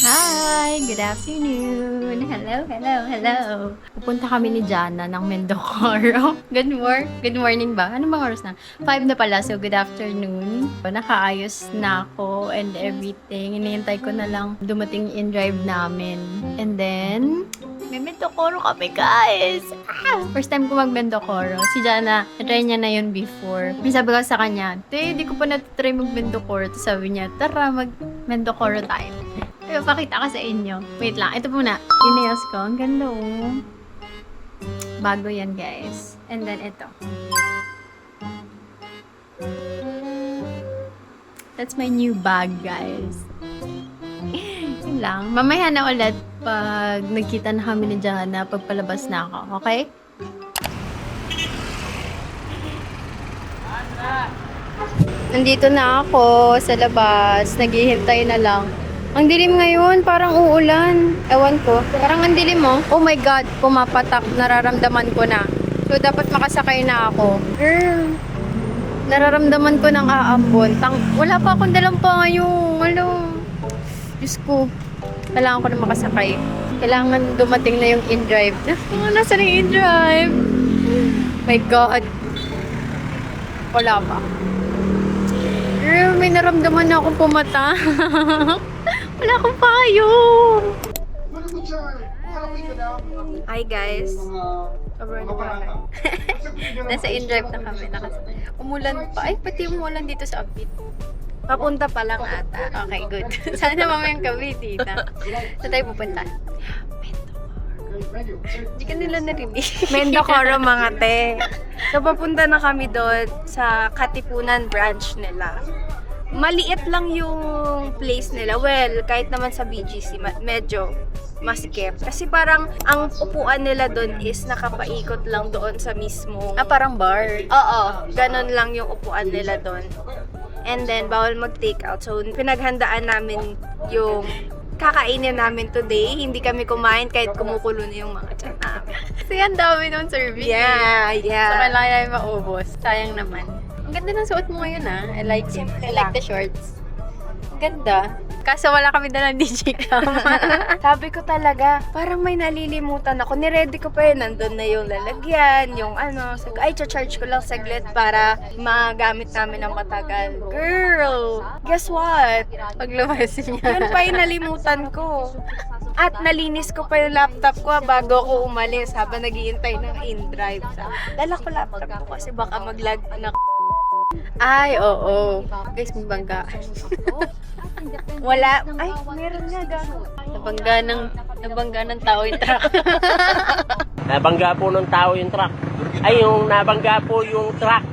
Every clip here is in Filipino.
Hi! Good afternoon! Hello! Pupunta kami ni Jana ng Mendocoro. Good morning ba? Ano bang oras na? 5 na pala, so good afternoon. Nakaayos na ako and everything. Hinihintay ko na lang dumating in drive namin. And then, may Mendocoro kami, guys! First time ko mag-Mendocoro. Si Jana, na-try niya na yun before. May sabi ko sa kanya, di ko pa na-try mag-Mendocoro. Tapos sabi niya, tara, mag-Mendocoro tayo. Pero pakita ko sa inyo. Wait lang, ito muna. Inayos ko. Ang ganda oh. Bago yan, guys. And then ito. That's my new bag, guys. Yun lang. Mamaya na ulit pag nagkita na kami ni Jana, pagpalabas na ako. Okay? Nandito na ako sa labas. Naghihintay na lang. Ang dilim ngayon, parang uulan. Ewan ko. Parang ang dilim mo. Oh my God, pumapatak. Nararamdaman ko na. So, dapat makasakay na ako. Girl, nararamdaman ko ng aambon. Wala pa akong dalang pangayong. Hello. Diyos ko. Kailangan ko na makasakay. Kailangan dumating na yung in-drive. Nasaan yung in-drive? My God. Wala pa. Girl, may naramdaman na akong pumata. Wala akong payong. Hi guys. Sobrang naman. Nasa in-drive na kami. Umulan pa. Ay, pati umulan dito sa Abit. Papunta pa lang ata. Okay, good. Sana mamayang gabi dito. Saan tayo pupunta? Hindi ka nila narinig. Mendocoro mga te. So papunta na kami doon sa Katipunan branch nila. Maliit lang yung place nila. Well, kahit naman sa BGC, medyo masikip. Kasi parang ang upuan nila doon is nakapaikot lang doon sa mismo. Parang bar. Oo, ganun lang yung upuan nila doon. And then, bawal mag-take out. So, pinaghandaan namin yung kakainin namin today. Hindi kami kumain kahit kumukulo na yung mga tiyan namin. Kasi ang dami ng service. Yeah. So, kailangan namin maubos. Sayang naman. Ang ganda ng suot mo ngayon I like it. I like the shorts. Ang ganda. Kaso wala kami dalang digicam. Sabi ko talaga, parang may nalilimutan ako. Niready ko pa yun. Nandun na yung lalagyan, yung ano. Ay, charge ko lang saglit para magamit namin ng matagal. Girl, guess what? Paglabas niya. Yun pa yung nalimutan ko. At nalinis ko pa yung laptop ko bago ako umalis habang naghihintay ng in-drive. Dala ko laptop ko kasi baka mag-lag na. Ay, oo. Guys, may bangga. Wala. Ay, meron nga gago. Nabangga ng tao yung truck. Nabangga po ng tao yung truck. Ay, nabangga po yung truck.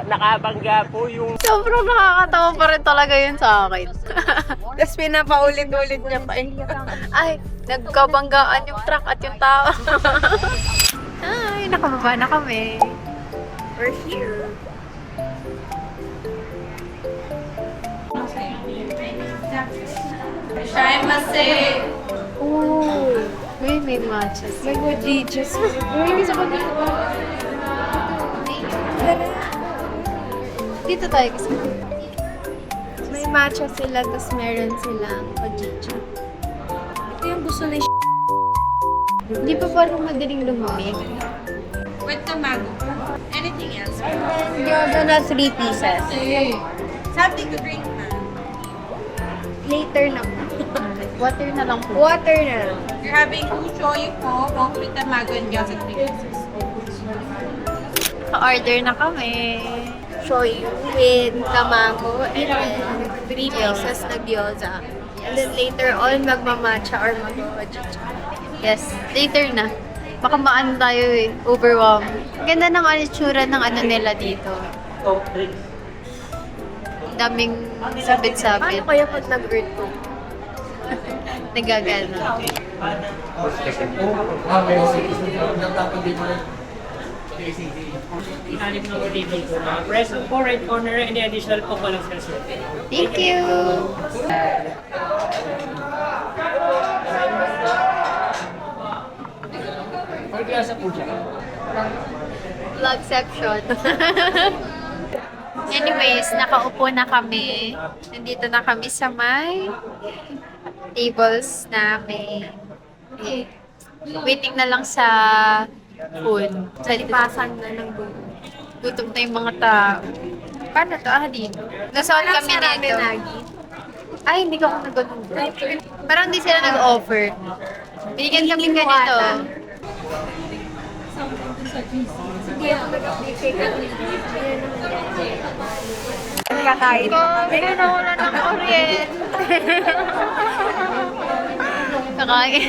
Nakabangga po yung... Sobrang nakakatawa pa rin talaga yun sa akin. Tapos pinapaulit-ulit niya pa. Ay, nagkabanggaan yung truck at yung tao. Ay, nakababa na kami. We're here. Oh, may matches. May wajiches. Dito tayo kasi. May matcha sila, tapos meron silang wajicha. Ito yung gusto na Di pa parang madaling lumamig. With tomato. Anything else? And then, gyoza na 3 pieces. Something to drink na. Later na po. Water na lang po. Water na lang. You're having shoyu po, both with tomato and gyoza 3 pieces. Pa-order na kami. Shoyu with tamago and then 3 pieces na gyoza. And then later on, magmamatcha or magwajicha. Yes, later na. Baka maano tayo overwhelm. Ganda ng itsura ng ano nila dito. Daming sabit-sabit. Paano kaya pag nag-earthquake? Nagagano. Ihanip ng table ko na. Press po right corner and the additional po ko lang sa Thank you! Pagkasa po siya. Vlogception. And anyways, nakaupo na kami. Nandito na kami sa may tables namin. Okay. Waiting na lang sa food. Sa Lipasan na ng buo. gutom na yung mga tao. Paano to? Dito. Nasoon kami dito. Ay, hindi ko nag-gutom. Parang hindi sila nag-offer. Binigyan kami ganito. Kakain. Pero nawala ng kuryente. Kakain.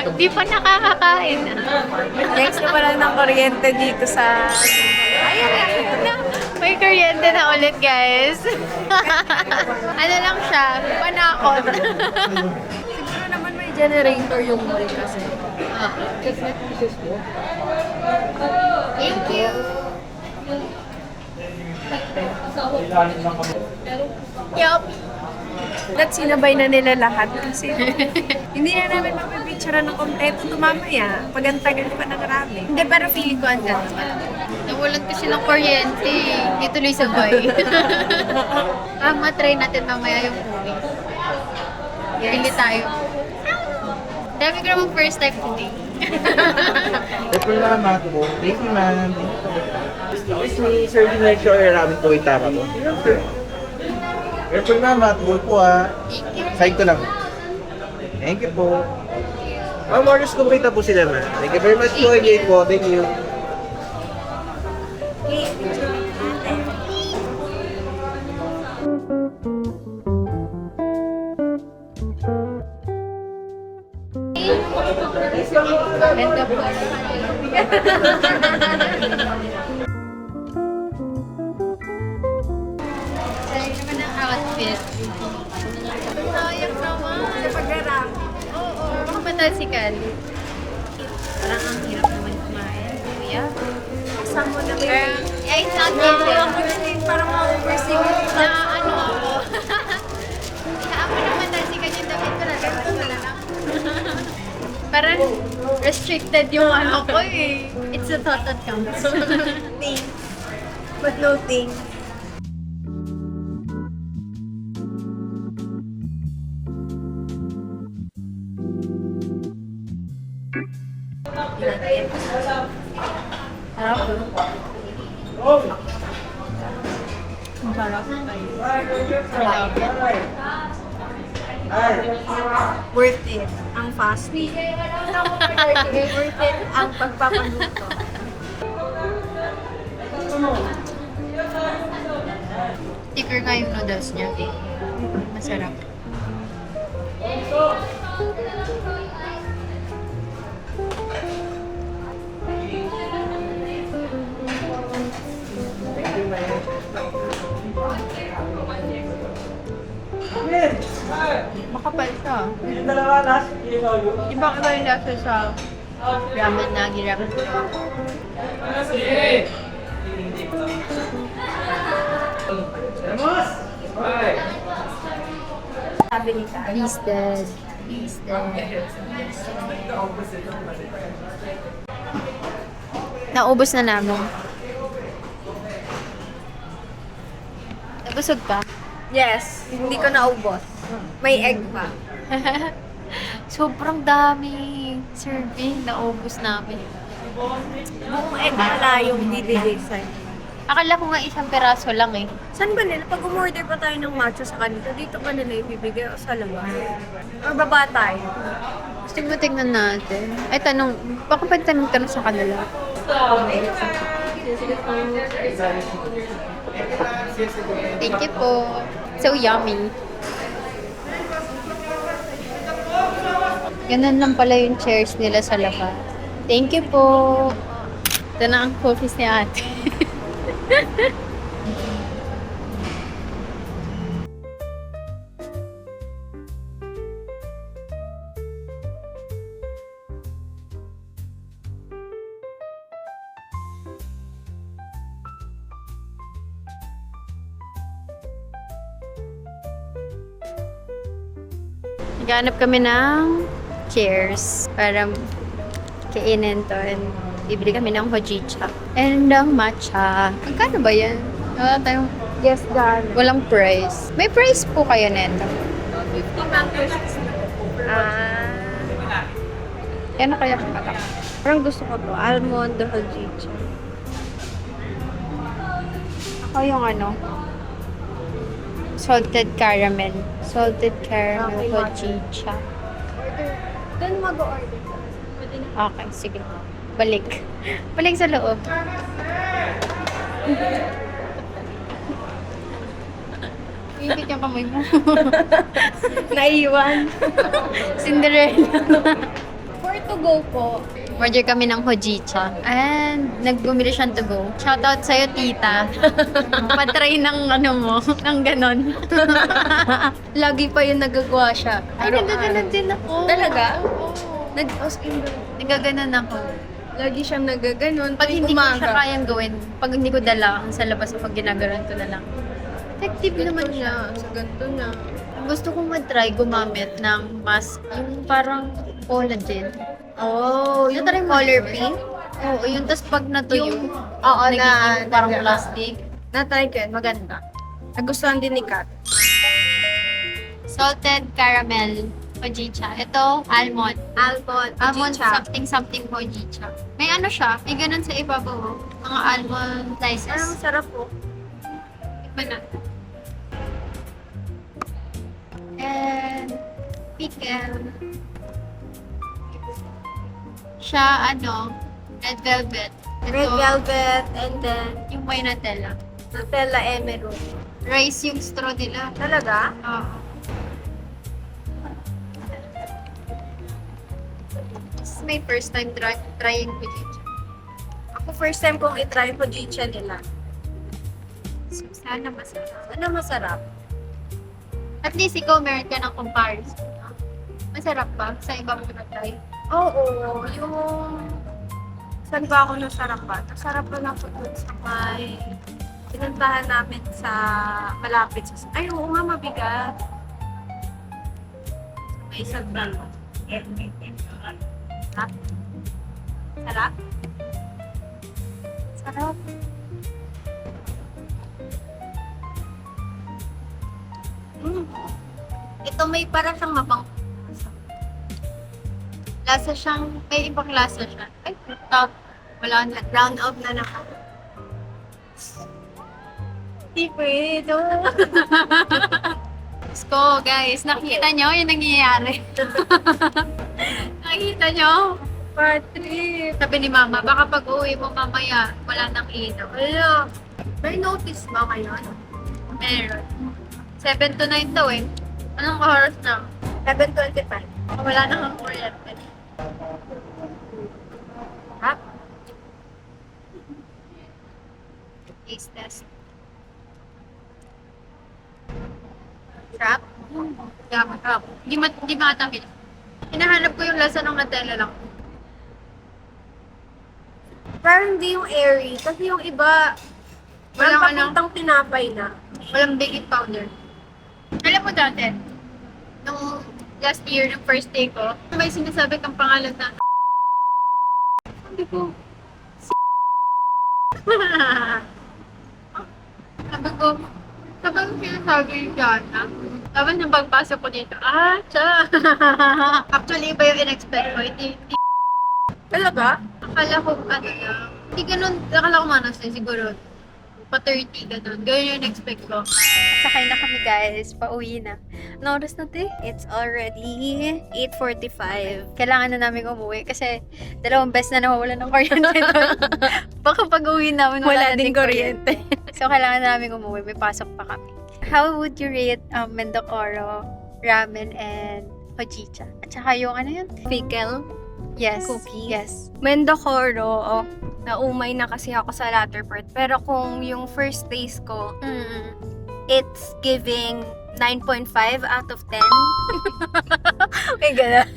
Hindi pa nakakakain. Next na lang ng kuryente dito sa... May kuryente na ulit, guys. Ano lang siya? Panakot. Siguro naman may generator yung mall kasi. Thank you. Yup. At sinabay na nila lahat kasi hindi na namin mapipicturean ng kompleto ito mamaya. Pag ang tagal pa ng rami. Hindi, pero feeling ko ang ganda. Nawalan kasi ng kuryente. Hindi tuloy sabay. Matry natin mamaya yung movie. Pili tayo. Dami ko namang first time today. Ito naman po. Thank you, ma'am. May serving na siya or ramen po itama po. Ito naman, bull po ah. Thank you. Side ko lang. Thank you po. Ma'am, orders ko kita po sila, ma'am. Thank you very much po. Enjoy po. Thank you. Ganda po. Sayang naman ang outfit. Sayang naman. Pag-rami. Oo, baka matalsikan. Parang ang hirap naman kumain. Kuya. Kasama mo na Parang, yeah, it's not easy. Parang ma-oversing. Na ano ako. Ako naman talsikan yung damit ko na. Tapos wala lang. Parang restricted yung ano ko eh. It's the thought that counts. Thing. But no thing. Worth it ang fasting. Worth it ang pagpapaluto. Sticker nga yung noodles niya. Masarap. Makapal siya. Iba iba yung lasa sa ramen na ginagawa ko. Sabi ni Kai. Listed. Naubos na namin. Nabusog pa? Yes, hindi ko naubos. May egg pa. Sobrang dami serving. Naubos namin. Buong egg pala yung bibigay sa'yo. Akala ko nga isang peraso lang eh. Saan ba nila? Pag umorder pa tayo ng matcha sa kanila, dito ba nila ibibigay o sa labas? Or baba tayo? Gusto mo tingnan natin. Ay, tanong. Baka pwede tanong sa kanila. Thank you po. So yummy. Ganun lang pala yung chairs nila sa labas. Thank you po. Ito na ang coffees ni ate. Naghanap kami ng chairs para kainin to and bibili kami ng hojicha and ang matcha. Magkano ba yan? Wala tayong Yes, God. Walang price. May price po kayo neto. 50 mangoes. Ah. Yan kaya pala. Parang gusto ko to. Almond hojicha. Ako yung ano, salted caramel. Salted caramel Okay, hojicha. Doon mag-order. Okay, sige. Balik. Balik sa loob. Iikit yung kamay mo. Naiwan. Cinderella. For to go po. Order kami ng hojicha. And nagbumili siyang to go. Shoutout sa'yo, tita. Patry ng ano mo, ng ganon. Lagi pa yung nagagawa siya. Ay, nagaganon din ako. Talaga? Oo. Nagaganon ako. Lagi siyang nagaganon. Pag hindi ko umaga. siya kayang gawin, pag hindi ko dala sa labas, pag ginaganon ko na lang. Effective naman siya. Sa ganito na. Gusto kong mag-try gumamit ng mask, yung parang collagen. Oh, yung Natry mo color ba? pink? Oo, yun. Tapos pag natuyo, Oo, nagiging parang na- plastic. Na-try ko yun. Maganda. Nagustuhan din ni Kat. Salted caramel hojicha. Ito, almond. Almond. Almond Hojicha. something hojicha. May ano siya, may ganun sa ibabaw. Mga almond Ang slices. sarap po. Iba na. And pickle. Siya, ano, red velvet. Ito, Red velvet and then yung may Nutella. Nutella emerald. Rice yung straw nila. Talaga? Oo. This is my first time trying hojicha. Ako first time kong itry hojicha nila. So, sana masarap. Ano masarap? At least ikaw meron ka ng comparison. Masarap ba sa ibang na-try? Oo, yung... Saan ba ako nasarapan? Nasarapan ako dun sa may... Pinuntahan namin sa malapit sa... Ay, oo nga, mabigat. Sa may isang balo. Sarap? Sarap? Sarap. Ito may para siyang mapang... Lasa siyang... May ibang lasa siya. Ay, top. Wala na. Brown out na naman. Hindi pwede. Sko, guys. Nakita nyo yung nangyayari. Nakita nyo? Patrick. Sabi ni Mama, baka pag uwi mo mamaya, wala nang ilaw. Wala. May notice ba ngayon? Meron. 7 to 9 daw eh. Anong oras na? 7:25. Baka wala nang ang kuryente. Ha? Taste test. Sarap? Yeah, masarap. Di matapil. Hinahanap ko yung lasa ng Nutella lang. Pero hindi yung airy. Kasi yung iba, Walang walang papuntang tinapay na. Walang baking powder. Alam mo dati, nung last year, nung first day ko, may sinasabi kang pangalan na sabi ko, sabi ko sinasabi yung Jana. Tapos nung pagpasok ko dito, tiya! Actually, iba yung in-expect ko. Hindi, Talaga? akala ko, ano lang, hindi ganun, akala ko manas na siguro, pa 30, ganun. Ganun yung expect ko. Sakay na kami guys, pauwi na. Anong oras na te? It's already 8:45. Kailangan na namin umuwi kasi 2 beses na nawawala ng kuryente doon. Baka pag uwi namin wala, na ding kuryente. So kailangan na namin umuwi, may pasok pa kami. How would you rate Mendocoro, ramen, and hojicha? At saka yung ano yun? Pickle. Yes. Cookies. Yes. Mendocoro, naumay na kasi ako sa latter part. Pero kung yung first taste ko, Mm. it's giving 9.5 out of 10. May gano'n.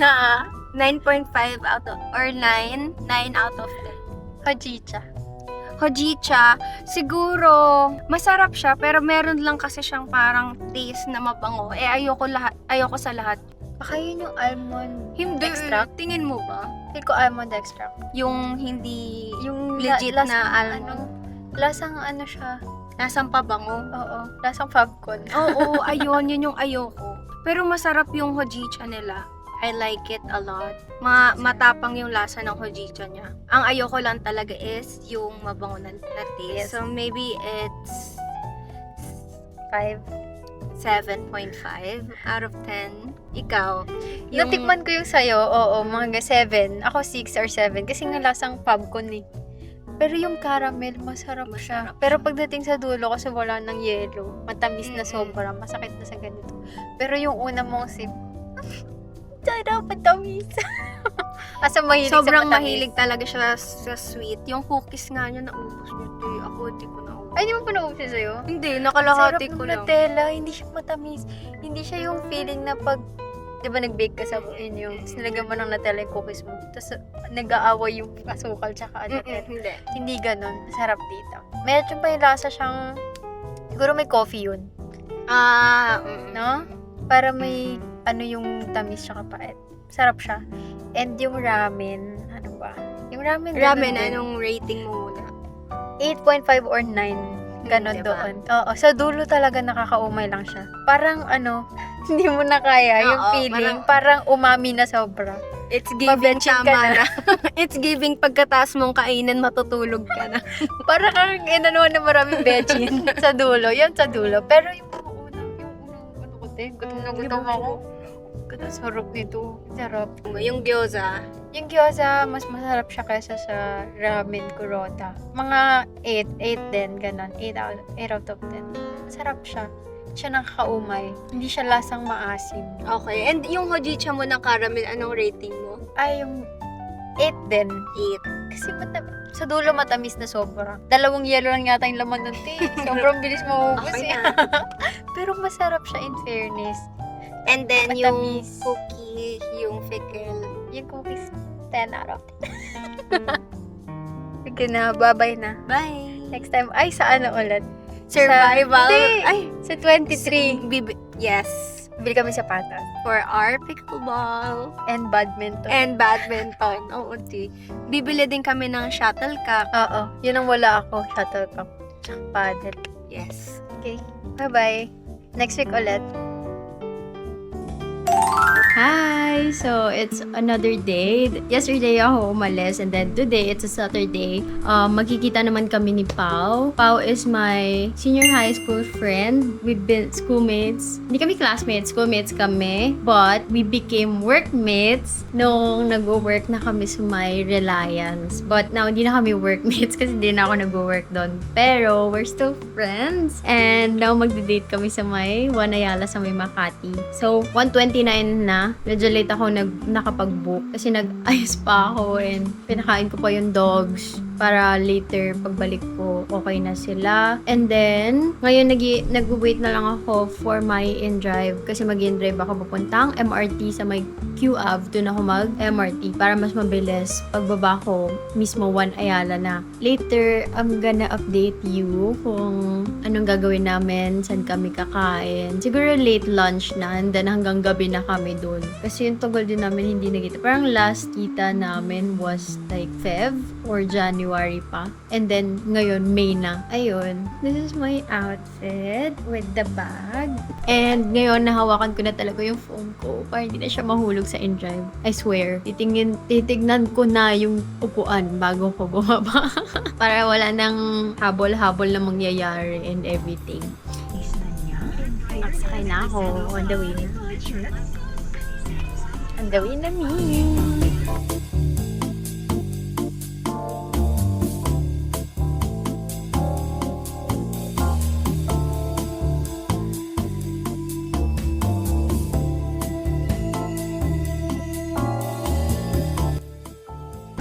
9.5 out of, or 9 out of 10. Hojicha. Hojicha, siguro masarap siya pero meron lang kasi siyang parang taste na mabango. Ayoko sa lahat. Baka yun yung almond Hindi. extract? Tingin mo ba? Feel ko almond extract. Yung hindi Yung legit lasang na almond. lasang ano siya, Lasang pabango. Oo, lasang Fabcon. Oo, ayun. Yun yung ayoko. Pero masarap yung hojicha nila. I like it a lot. Matapang yung lasa ng hojicha niya. Ang ayoko lang talaga is yung mabango na taste. So maybe it's 5. 7.5 out of 10. Ikaw? Natikman ko yung sa'yo, oo, mga 7. Ako 6 or 7 kasi nga lasang Fabcon eh. Pero yung caramel, masarap siya. Pero pagdating sa dulo, kasi wala ng yelo, matamis na sobra, masakit na sa ganito. Pero yung una mong sip, sarap, matamis. Asa mahilig Sobrang sa matamis. mahilig talaga siya sa sweet. Yung cookies nga niya, naubos niya. Ako, di ko naubos. Ay, di mo pa naubos sa'yo? Hindi, nakalahati Sarap ko ng lang. Nutella, hindi siya matamis. Hindi siya yung feeling na pag, di ba nag-bake ka sa inyo, tapos nilagyan mo ng Nutella yung cookies mo, tapos nag-aaway yung asukal tsaka Nutella. Hindi. Hindi ganun. Masarap dito. Medyo may lasa siyang, siguro may coffee yun. No? Para may, yung tamis tsaka pait. Sarap siya. And yung ramen, ano ba? Yung ramen, Ramen, ganun din. anong rating mo muna? 8.5 or 9. Ganon Diba? doon. Oo. Sa dulo talaga nakakaumay lang siya. Parang hindi mo na kaya yung Oo, feeling. Parang umami na sobra. It's giving Mabetchin ka tama na. It's giving pagkataas mong kainan, matutulog ka na. Parang kang inano na maraming bechin sa dulo. Yan sa dulo. Pero yung unang gutom na gutom ako. Ganda, sarap nito. Sarap. Yung gyoza, Yung gyoza, mas masarap siya kaysa sa ramen kurota. Mga 8 din, ganon. 8 out of 10. Masarap siya. Hindi siya nakakaumay. Hindi siya lasang maasim. okay. And yung hojicha mo na caramel, anong rating mo? Ay, yung 8 din. 8. Kasi sa dulo matamis na sobra. 2 yelo lang yata yung laman nun, te. Sobrang bilis maubos Okay eh. na. Pero masarap siya in fairness. And then yung Matamis. cookie, yung pickle. Yung cookies, 10 out of 10. Sige na, bye-bye na. Bye! Next time, ay, sa ano ulit? Survival. Hindi. Ay, Sa 23. yes. Bili kami sapatos. For our pickleball. And badminton. And badminton. Oo, di. Bibili din kami ng shuttlecock. Oo. Yun ang wala ako. Shuttlecock. Tsaka paddle. Yes. Okay. Bye-bye. Next week ulit. Hi! So, it's another day. Yesterday ako umalis and then today, it's a Saturday. Magkikita naman kami ni Pao. Pao is my senior high school friend. We've been schoolmates. Hindi kami classmates, schoolmates kami. But, we became workmates nung nag-work na kami sa my Reliance. But now, hindi na kami workmates kasi hindi na ako nag-work doon. Pero, we're still friends. And now, magde-date kami sa may Juan Ayala sa may Makati. So, 1:29 na. Medyo late ako nakapag-book kasi nag-ayos pa ako and pinakain ko pa yung dogs para later pagbalik ko okay na sila. And then, ngayon nag-wait na lang ako for my in-drive kasi mag-in-drive ako papuntang MRT sa may QAV. Doon ako mag-MRT para mas mabilis pagbaba ko mismo Juan Ayala na. Later, I'm gonna update you kung anong gagawin namin, saan kami kakain. Siguro late lunch na and then hanggang gabi na kami doon. Kasi yung tagal din namin hindi nagkita. Parang last kita namin was like Feb or January pa. And then, ngayon, May na. Ayun. This is my outfit with the bag. And ngayon, nahawakan ko na talaga yung phone ko para hindi na siya mahulog sa in-drive. I swear. Titignan ko na yung upuan bago ko bumaba. Para wala nang habol-habol na mangyayari and everything. Nagsakay na ako. On the way na. On the way na me.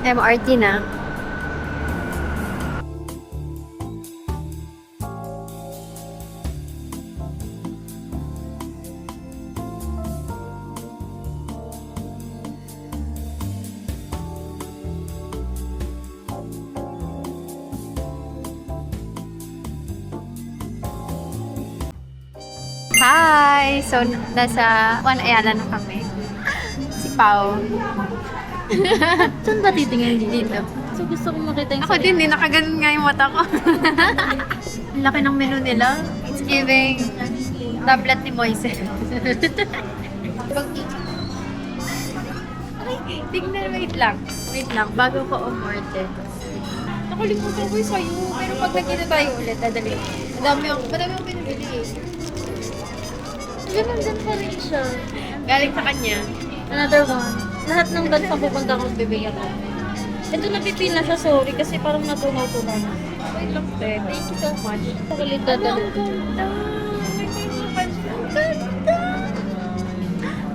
MRT na. Hi! So, nasa Juan Ayala na kami. Si Pao. Saan ba titingin dito? So gusto kong makita yung Ako din, nakaganon nga yung mata ko. Ang laki ng menu nila. It's giving tablet ni Moises. Tignan, wait lang. Wait lang, bago ko umorder. Nakalimutan ko yung sa'yo. Pero pag nagkita tayo ulit, dadali. Madami akong pinabili eh. Ganun pa rin siya. Galing sa kanya. Another one. Lahat ng bansa pupunta kong bibigyan ko. Ito napipil na siya, sorry, kasi parang natunaw-tunaw na. Wait lang, te. Thank you so much. Pagalit na talaga.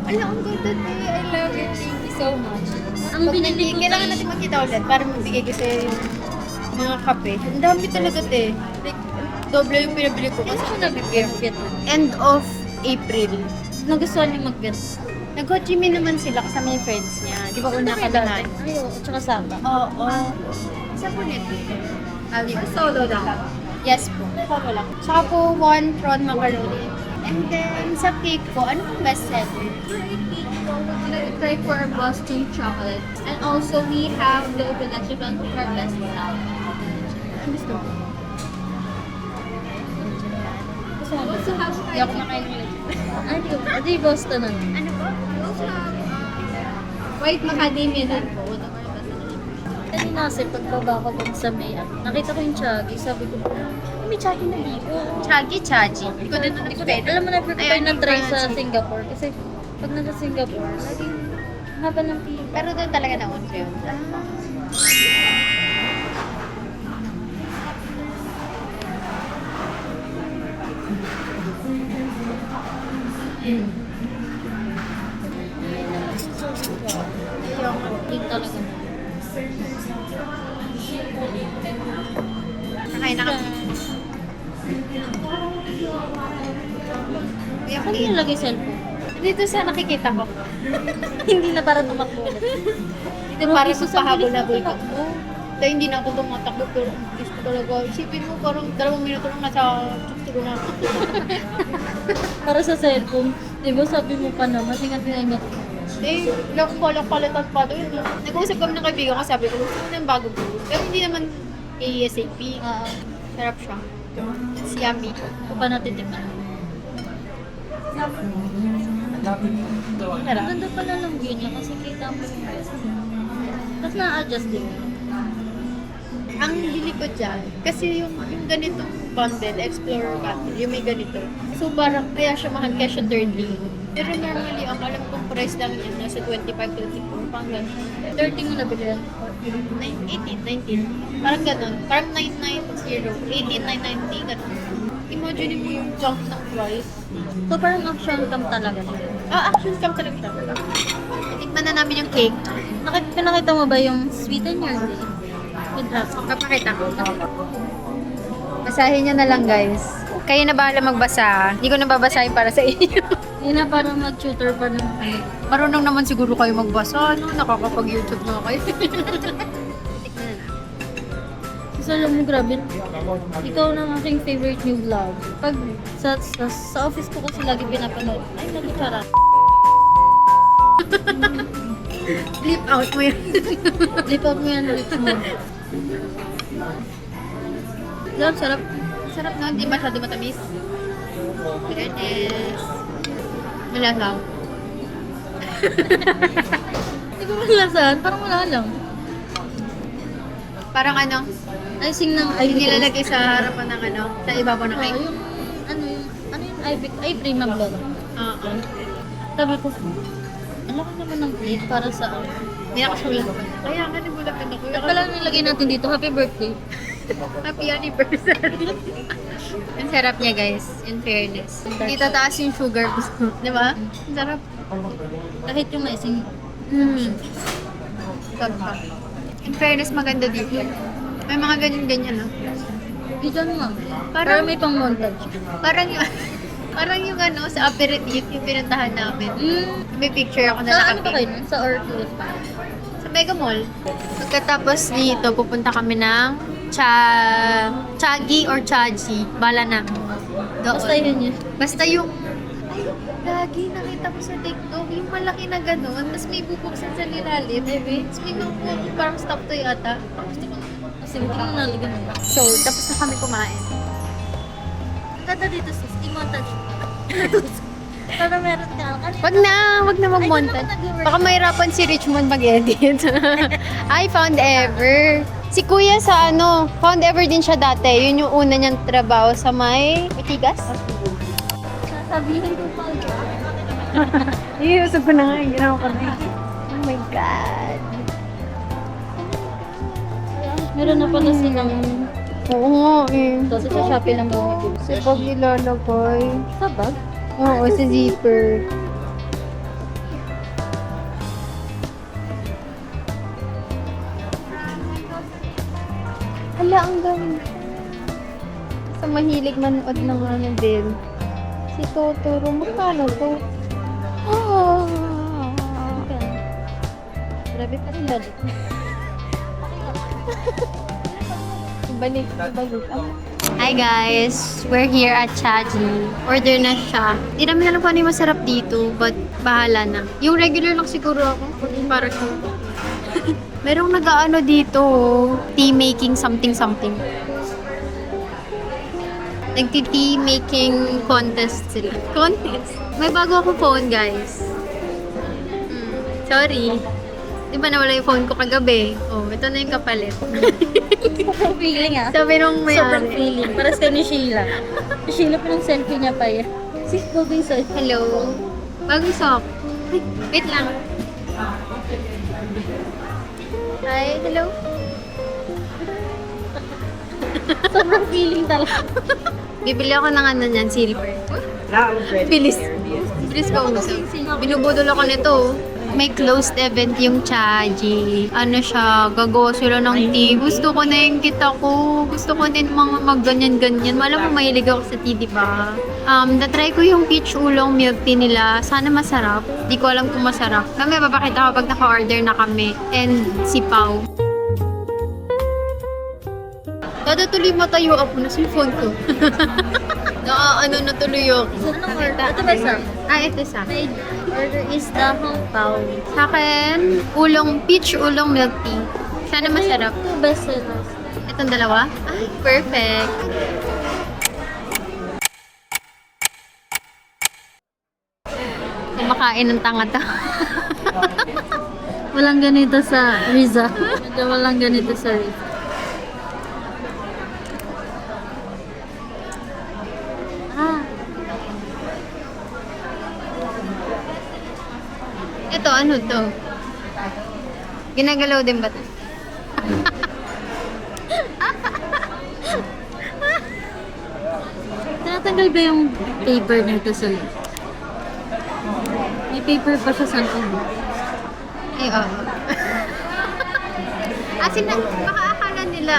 Ay, ang ganda, te. I love it. Thank you so much. Ang binili ko Kailangan natin magkita ulit para magbigay ko sa mga kape. Ang dami talaga, te. Like, doble yung pinabili ko. Kasi siya nabibigyan. End of April. Nagustuhan niya mag-get. Nag-Ho Chi Minh naman sila kasama yung friends niya. Di ba una ka na? Ay, oo. At saka Saba. Oo. Isa po nito. Solo lang. Yes po. Solo lang. Saka po, one prawn macaroni. And then, sa cake po, ano pong best seller? Try for our Boston chocolate. And also, we have the vegetable for our best seller. Gusto ko. Also have Hindi ako nakain ulit. Ay, di Boston na. Ano po? white macadamia din po. One of our best seller. Kanina kasi pagbaba ko dun sa may, nakita ko yung Chaggy. Sabi ko, may Chaggy na dito. Chagi. Hindi ko din na-expect. Alam mo, never ko Ay, tayo ano na-try yung sa pronunciation? Singapore. Kasi pag nasa Singapore, laging haba ng pila. Pero doon talaga na-on ko yun. Yung talaga. Nakain na kami. Saan nilagay cellphone? Dito sa nakikita ko. Hindi na para tumakbo ulit. Dito para sa pahabol-habol ko. Dahil hindi na ako tumatakbo pero ang bilis ko talaga. Isipin mo parang 2 minuto lang nasa tukturo na ako. Para sa cellphone. Diba sabi mo pa na, masingat-ingat. Eh, palitan pa doon. Nag-uusap kami ng kaibigan ko, sabi ko, gusto ko ng bago po. Pero hindi naman ASAP. Sarap siya. It's yummy. Kung pa natitikman. Sarap. Ganda pala ng view niya kasi kita mo yung rest. Tapos na-adjust din. Ang bili ko dyan, kasi yung ganitong bundle, Explorer Bundle, yung may ganito. So parang kaya siya mahal, kaya siya third wheel. Pero normally, ang alam kong price lang yun, nasa 25-24, pang ganun. 30 mo nabili yan. 18, 19. Parang ganun. Parang 990, 18,990, ganun. Imagine mo yung jump ng price. So parang action cam talaga. Action cam talaga siya. Tikman na namin yung cake. Pinakita mo ba yung sweet and your with us? Papakita ko. Basahin niya na lang, guys. Kayo na bahala magbasa. Hindi ko na babasahin para sa inyo. Hindi na parang mag-tutor pa ng ano. Marunong naman siguro kayo magbasa, no? Nakakapag-YouTube na kayo. Kasi alam mo, grabe. Ikaw na ang aking favorite new vlog. Pag sa office ko kasi lagi pinapanood. Ay, nag-chara. Flip out mo yun. Flip out mo yan ulit mo. Love, sarap. Sarap na, hindi masyado matamis. Fairness. Malasa. Hindi ko malasahan. Parang wala lang. Parang ano, Icing ng Ivy. nilalagay sa harapan ng ano, sa ibabaw ng cake. Yung, ano yung Ivy Prima Blog. Oo. Sabi ko, ang laki naman ng plate para sa ano. May nakasulat pa. Kaya nga, nagulat din ako. At pala nilagay natin dito, happy birthday. Happy anniversary. Ang sarap niya, guys. In fairness. Hindi tataas yung sugar. Di ba? Ang sarap. Kahit yung icing. Sarap pa. In fairness, maganda dito. May mga ganyan-ganyan, no? Dito naman. Parang- Parang may pang montage. Parang yung, parang yung ano, sa aperitif, yung pinuntahan namin. May picture ako na Sa ano ba nakapic. kayo nun? Sa Orchid. Sa Mega Mall. Pagkatapos dito, pupunta kami ng Chaggy or Chaji. Bala na. Doon. Basta yun yun. Basta yung... Ay, lagi nakita nakita ko sa TikTok, yung malaki na gano'n, tapos may bubuksan sa lilalim, tapos may mga parang stop to yata. Kasi hindi ko nalagan mo. So, tapos na kami kumain. Ganda dito sis, i-montage mo. Para meron ka. Wag na mag-montage. Baka mahirapan si Richmond mag-edit. Ay, Found Ever. Si Kuya sa Found Ever din siya dati. Yun yung una niyang trabaho sa may Itigas. Sasabihin ko pa. Iusap ko na nga, ginawa ko na. Oh my God. Meron na pala silang Oo nga eh. kasi sa Shopee lang bumibili. Sa pag ilalagay. Sa bag? Oo, sa zipper. Hala, ang ganda. Sa mahilig manood ng din. Si Totoro, magkano to? Oh. Grabe pa rin balik. Ibalik. Hi guys! We're here at Chaji. Order na siya. Hindi namin alam kung ano yung masarap dito, but bahala na. Yung regular lang siguro ako. Para sa... Merong nag-ano dito, tea making something. Nagti-tea making contest sila. Contest? May bago ako phone, guys. Sorry. Di ba nawala yung phone ko kagabi? Oh, ito na yung kapalit. Sobrang feeling ah. Sabi nung may Sobrang feeling. Para sa ni Sheila. Si Sheila pa ng selfie niya pa yan. Sis, bagay sa Hello. Bagong sock. Ay, wait lang. Hi, hello. sobrang feeling talaga. Bibili ako ng niyan, silver. Bilis. Bilis ko usap. Binubudol ako nito. May closed event yung Chaji. Ano siya, gagawa sila ng tea. Gusto ko na yung kita ko. Gusto ko din mga magganyan-ganyan. Malam mo, mahilig ako sa tea, diba? Na-try ko yung peach oolong milk tea nila. Sana masarap. Di ko alam kung masarap. Kami, babakita ko pag naka-order na kami. And si Pao. Kada tuloy matayo ako na sa phone ko. Na tuloy ako. Anong order? Ito ba sa? Ito sa. My order is the Hong Pao. Sa akin, peach oolong milk tea. Sana masarap. Ito best sellers. Itong dalawa? Ay, perfect. Kumakain ng tanga to. Walang ganito sa Riza. Walang ganito sa Riza. Ito, ano to? Ginagalaw din ba to? Tinatanggal ba yung paper nito sa loob? May paper pa siya sa loob. Ay, oo. As in, baka akala nila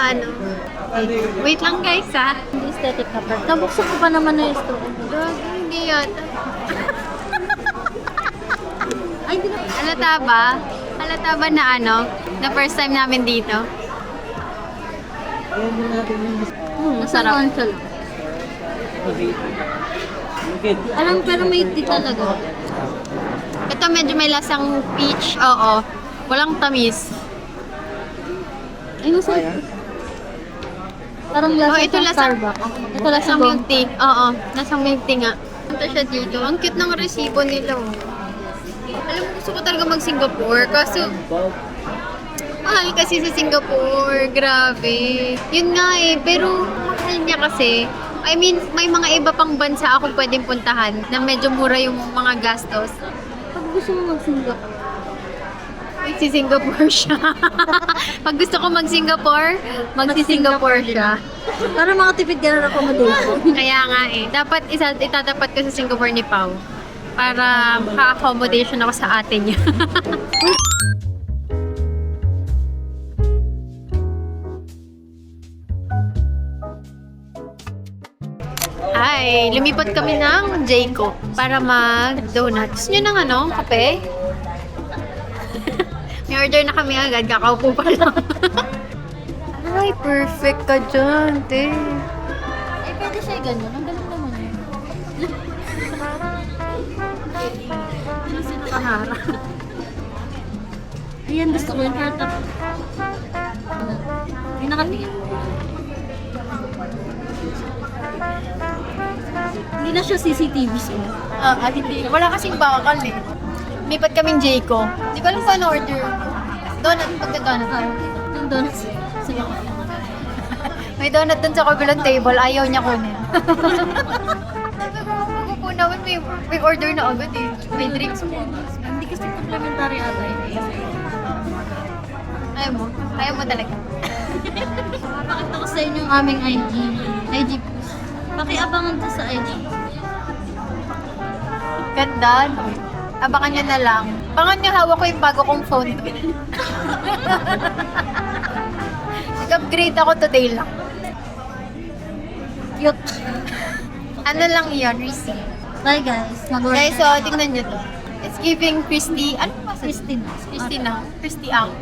Wait lang guys ha. Hindi aesthetic na part. Nabuksan ko pa naman na yung store. Gagi, hindi yata. Ay, hindi na. Halata ba? Halata ba na na first time namin dito? Nasa launch siya lang. Alam, pero may tea talaga. Ito medyo may lasang peach, oo. Walang tamis. Ay, nasa... Parang lasa Oh, ito sa lasang- Starbucks. Ito Lasang lasang milk tea. Oo, lasang milk tea nga. Punta siya dito. Ang cute ng resibo nila. Oh. Alam mo, gusto ko talaga mag-Singapore. Kaso, mahal kasi sa Singapore. Grabe. Yun nga eh. Pero, mahal niya kasi. I mean, may mga iba pang bansa ako pwedeng puntahan na medyo mura yung mga gastos. Pag gusto mo mag-Singapore. Si Singapore siya. Pag gusto ko mag-Singapore, magsi-Singapore siya. Para makatipid ka na accommodation. Kaya nga eh. Dapat itatapat ko sa Singapore ni Pao. Para maka-accommodation ako sa ate niya. Hi! Lumipat kami ng Jayco para mag-donut. Gusto nyo ng kape? May order na kami agad. Kakaupo pa lang. Ay, perfect ka dyan, te. Ay, pwede siya ganyan. Ang galing naman yun. nakaharap. Ayan, gusto ko yung heart up. Hindi nakatingin. Hindi na siya CCTV siya. Hindi. Wala kasing bakal eh. Lipat kaming Jayco. Di ko alam paano order. Donut, pagka-donut. Yung donut. Sige. May donut dun sa kabilang table. Ayaw niya kunin. Pagpupo namin, may order na agad eh. May drinks po. Hindi kasi complimentary ata eh. Ayaw mo? Ayaw mo talaga. Pakita ko sa inyo yung aming IG. IG po. Pakiabangan to sa IG. Ganda, no? Abangan nyo na lang. Abangan nyo, hawak ko yung bago kong phone. Nag-upgrade ako today lang. Cute. Ano lang yun, receipt. Bye guys. Guys, so tingnan nyo to. It's giving Christy. Ano ba? Christina.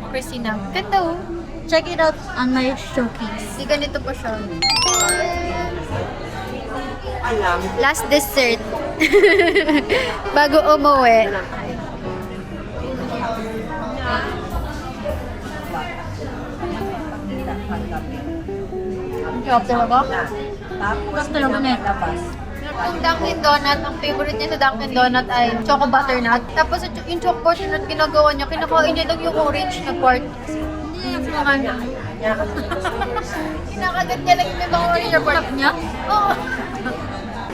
Christina. Ganda oh. Check it out on my showcase. Di ganito po siya. Last dessert. Bago umuwi. After ba? After ba na? Yung Dunkin' Donut, ang favorite niya sa Dunkin' Donut ay Choco Butternut. Tapos yung Choco Butternut ginagawa niya, kinakain niya lang yung orange na part. Hindi niya kinakain niya. Kinakagat niya lang yung ibang orange na part niya? Oo.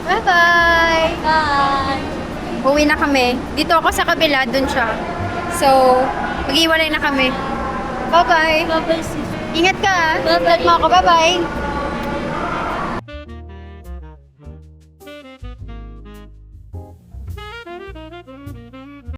Bye-bye! Bye! Uwi na kami. Dito ako sa kabila, dun siya. So, mag-iwalay na kami. Bye-bye! Bye-bye sis! Ingat ka! Bye-bye! Mo ako, bye-bye!